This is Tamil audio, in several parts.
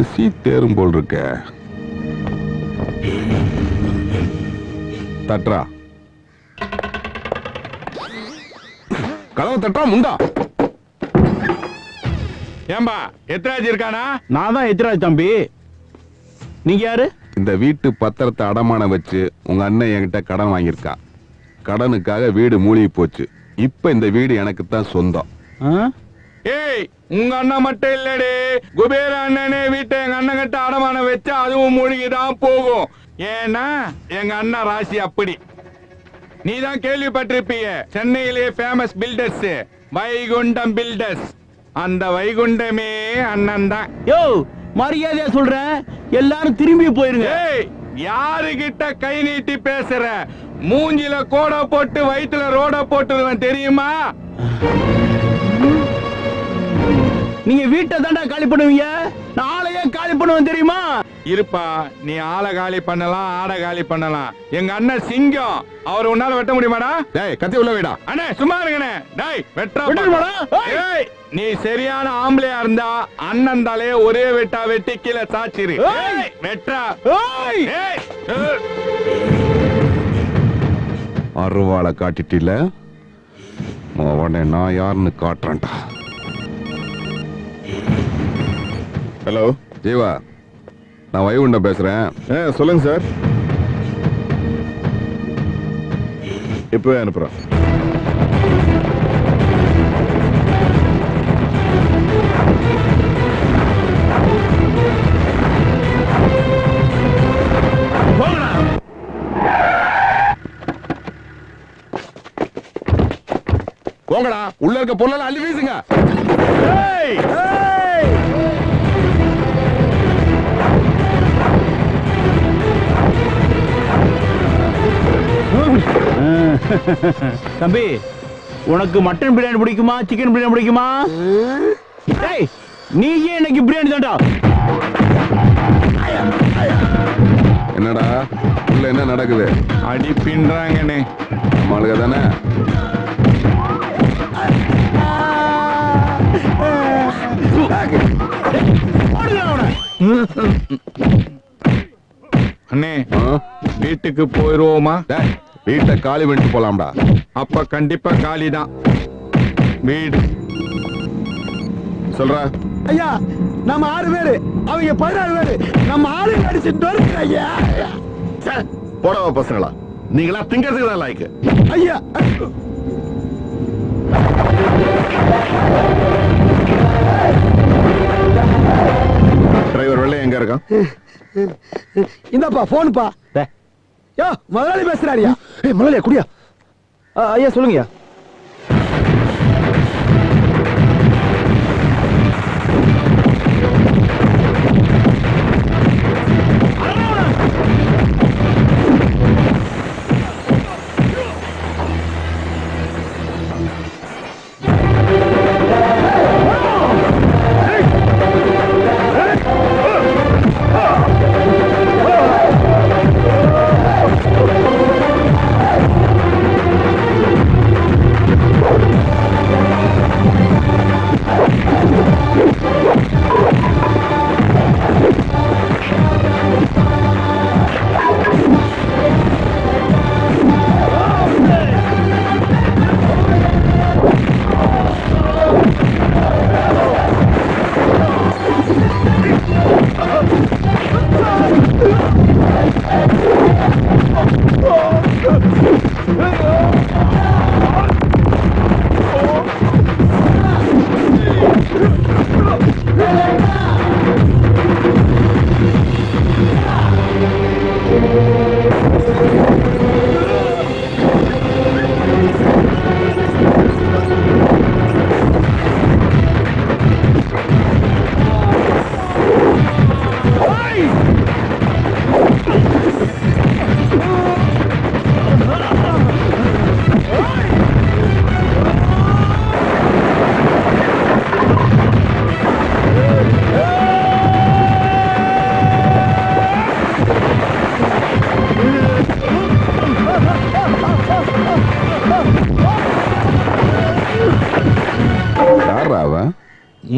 வீட்டு சீத்தேரும் போல் இருக்க. தட்ரா கதவை தட்டா முண்டா. ஏம்பா எத்ராஜ் இருக்கானா? நான் தான் எத்ராஜ் தம்பி. நீங்க யாரு? இந்த வீட்டு பத்திரத்தை அடமானம் வச்சு உங்க அண்ணன் என்கிட்ட கடன் வாங்கியிருக்கா. கடனுக்காக வீடு மூழ்கி போச்சு. இப்ப இந்த வீடு எனக்கு தான் சொந்தம். ஏய், உங்க அண்ணன் மட்டும் இல்லடி, குபேர அண்ணனே வீட்டை எங்க அண்ணன் கிட்ட அடமானம் வச்சா அதுவும் மூழ்கிதான் போகும். ஏன்னா எங்க அண்ணன் ராசி அப்படி. நீதான் கேள்விப்பட்டிருப்பீங்க, சென்னையிலே ஃபேமஸ் பில்டர்ஸ் வைகுண்டம் பில்டர்ஸ். அந்த வைகுண்டமே அண்ணன் தான். யோ, மரியாதையா சொல்றேன், எல்லாரும் திரும்பி போயிருங்க. ஏய், யாருகிட்ட கை நீட்டி பேசுற? மூஞ்சில கோட போட்டு வயிற்றுல ரோட போட்டுருவேன் தெரியுமா? நீங்க வீட்டை தாண்டா காலி பண்ணுவீங்க, நான் ஆளையே காலி பண்ணுவேன் தெரியுமா? இருப்பா, நீ ஆளை காலி பண்ணலாம், ஆடை காலி பண்ணலாம். எங்க அண்ணன் சிங்கம், அவர் உன்னால வெட்ட முடியுமாடா? டேய் கத்தி உள்ள வைடா. அண்ணே சும்மா இருங்கண்ணே. டேய் வெட்டா. ஏய், நீ சரியான ஆம்பளையா இருந்தா அண்ணன் தலைய ஒரே வெட்டா வெட்டி கீழே சாச்சிரு. வெட்டா. அருவாளை காட்டிட்டில அவனை நான் யாருன்னு காட்டுறேன்டா. ஹலோ ஜீவா, நான் வைகுண்டம் பேசுறேன். சொல்லுங்க சார். இப்பவே அனுப்புறேன். போங்கடா, உள்ள இருக்க பொருளெல்லாம் அள்ளி வீசுங்க. தம்பி, உனக்கு மட்டன் பிரியாணி பிடிக்குமா, சிக்கன் பிரியாணி பிடிக்குமா? டேய், நீ ஏன் இன்னைக்கு பிரியாணி தாண்டா? என்னடா உள்ள என்ன நடக்குது? அடி பின்றாங்கண்ணே. நம்மளுக்கு தானே. அண்ணே, வீட்டுக்கு போயிருவோமா? வீட்டை காலி பண்ணிட்டு போலாம்டா. அப்ப கண்டிப்பா காலிதான் வீடு. சொல்ற ஐயா, நம்ம 6 பேரு, அவங்க 16 பேரு, நம்ம ஆளு அடிச்சுட்டு ஐயா. போடவா பசங்களா, நீங்களா திங்கிறதுக்கு தான் லாய்க்கு. ஐயா, டிரைவர் வெள்ளை எங்க இருக்கான்? இந்தப்பா போனுப்பா. யோ, முதலாளி பேசுறாரியா? முதலாளியா குடியா? ஐயா சொல்லுங்கய்யா.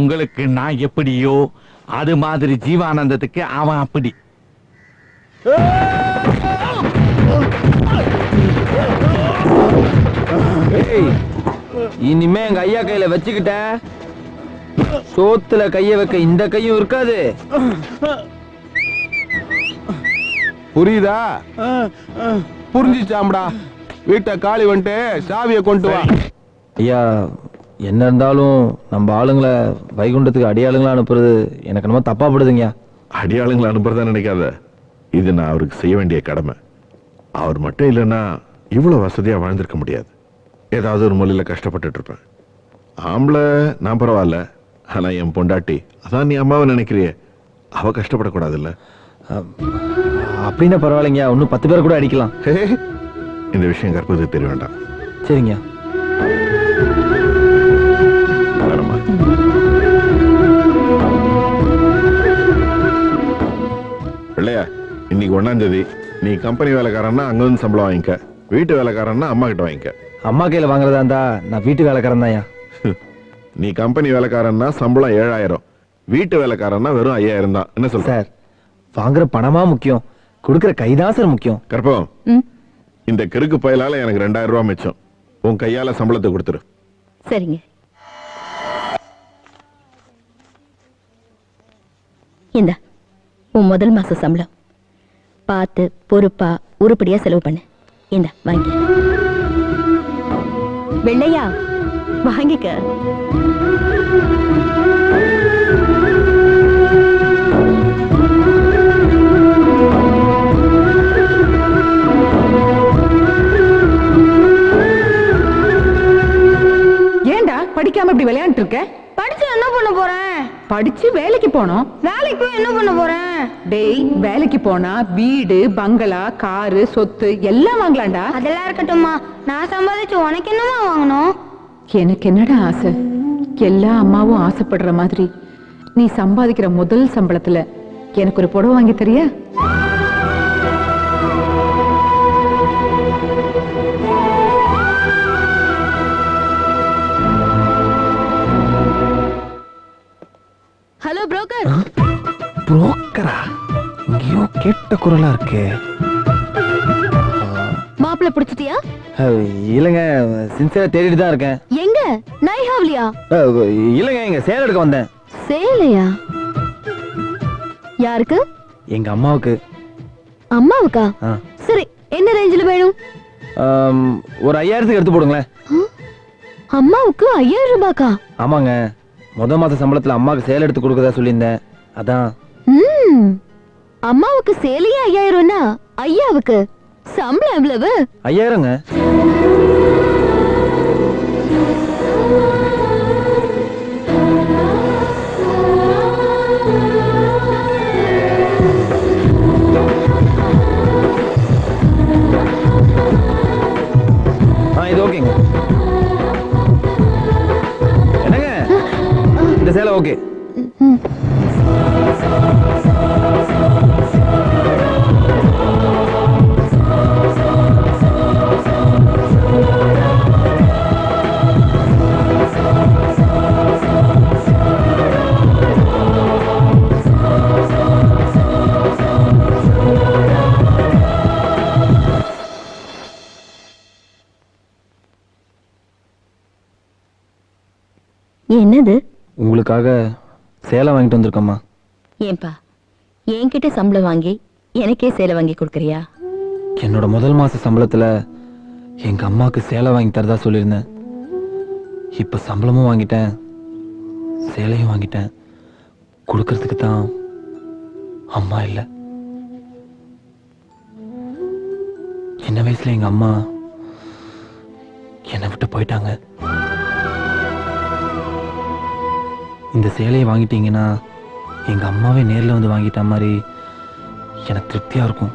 உங்களுக்கு நான் எப்படியோ அது மாதிரி ஜீவானந்தத்துக்கு அவன் அப்படி. இனிமே எங்க ஐயா கையில வச்சுக்கிட்ட சோத்துல கைய வைக்க இந்த கையும் இருக்காது. புரியுதா? புரிஞ்சுச்சாம்டா. வீட்டை காலி வந்துட்டு சாவியை கொண்டு வா. ஐயா என்ன இருந்தாலும் நம்ம ஆளுங்களை வைகுண்டத்துக்கு அடியாளுங்களா அனுப்புறது எனக்கு என்னமோ தப்பா படுதுங்க. அடியாளுங்களை அனுப்புறதா நினைக்காத. இது நான் அவருக்கு செய்ய வேண்டிய கடமை. அவர் மட்டும் இல்லைன்னா இவ்வளவு வசதியா வாழ்ந்திருக்க முடியாது. ஏதாவது ஒரு மொழியில கஷ்டப்பட்டுட்டு இருப்பேன். ஆம்பளை நான் பரவாயில்ல, ஆனா என் பொண்டாட்டி, அதான் நீ அம்மாவை நினைக்கிறியே, அவ கஷ்டப்படக்கூடாதுல்ல. அப்படின்னா பரவாயில்லைங்க, இன்னும் 10 பேர் கூட அடிக்கலாம். ஹே, இந்த விஷயம் கற்பதுக்கு தெரிய வேண்டாம். சரிங்க. வரமா. இல்லையா, இன்னைக்கு 1ஆம் தேதி. நீ கம்பெனி வேலைக்காரன்னா அங்க வந்து சம்பளம் வாங்கிக்க, வீட்டு வேலைக்காரன்னா அம்மா கிட்ட வாங்கிக்க. அம்மா கையில வாங்குறதா இருந்தா நான் வீட்டு வேலைக்காரன் தான்யா. நீ கம்பெனி வேலைக்காரன்னா சம்பளம் 7000, வீட்டு வேலைக்காரன்னா வெறும் 5000 தான். என்ன சொல்ற? சார், வாங்குற பணமா முக்கியம், கொடுக்கற கைதான் சார் முக்கியம். கற்பகம், இந்த கிறுக்கு பயலால எனக்கு 2000 ரூபாய் மிச்சம். உன் கையால சம்பளத்தை கொடுத்துரு. சரிங்க. இந்த உன் முதல் மாச சம்பளம். பார்த்து பொறுப்பா உருப்படியா செலவு பண்ணு. இந்த வாங்கி. வெள்ளையா வாங்கிக்க. ஏண்டா படிக்காம இப்படி விளையாண்டு இருக்க? படிச்சு என்ன பண்ண போறேன்? படிச்சு வேலைக்கு போனோம். வேலைக்கு போய் என்ன பண்ண போறேன்? டேய், வேலைக்கு போனா வீடு, பங்களா, காரு, சொத்து எல்லாம் வாங்கலாம்டா. அதெல்லாம் இருக்கட்டும்மா, நான் சம்பாதிச்சு உனக்கு என்னமா வாங்கணும்? எனக்கு என்னடா ஆசை? எல்லா அம்மாவும் ஆசைப்படுற மாதிரி நீ சம்பாதிக்கிற முதல் சம்பளத்துல எனக்கு ஒரு புடவை வாங்கி தரியா? Hello broker. புரோக்கரா? இங்கேயோ கேட்ட குரலா இருக்கு. மாப்பிள்ளை பிடிச்சிட்டியா? இல்லங்க, சின்சியரா தேடிட்டு தான் இருக்கேன். எங்க? நைஹாவ்லியா? இல்லங்க, இங்க சேலை எடுக்க வந்தேன். சேலையா? யாருக்கு? எங்க அம்மாவுக்கு. அம்மாவுக்கா? ஆ. சரி, என்ன ரேஞ்சில் வேணும்? ஒரு 5000க்கு எடுத்து போடுங்களேன். அம்மாவுக்கு 5000 ரூபாய்க்கா? ஆமாங்க, முதல் மாச சம்பளத்துல அம்மாவுக்கு சேலை எடுத்து கொடுக்கறதா சொல்லியிருந்தேன், அதான். அம்மாவுக்கு சேலையே 5000னா ஐயாவுக்கு சம்பளம் எவ்வளவு? 5000ங்க. இது ஓகேங்க. என்னங்க, இந்த சேலை ஓகே. என்னது? உங்களுக்காக சேலை வாங்கிட்டு வந்திருக்கோம்மா. ஏன்பா, என்கிட்ட சம்பளம் வாங்கி எனக்கே சேலை வாங்கி கொடுக்கறியா? என்னோட முதல் மாச சம்பளத்துல எங்க அம்மாவுக்கு சேலை வாங்கி தரதா சொல்லியிருந்தேன். இப்ப சம்பளமும் வாங்கிட்டேன், சேலையும் வாங்கிட்டேன். கொடுக்கறதுக்கு தான் அம்மா இல்ல. சின்ன வயசுல எங்க அம்மா என்னை விட்டு போயிட்டாங்க. இந்த சேலையை வாங்கிட்டீங்கன்னா எங்க அம்மாவே நேர்ல வந்து வாங்கிட்ட மாதிரி எனக்கு திருப்தியா இருக்கும்.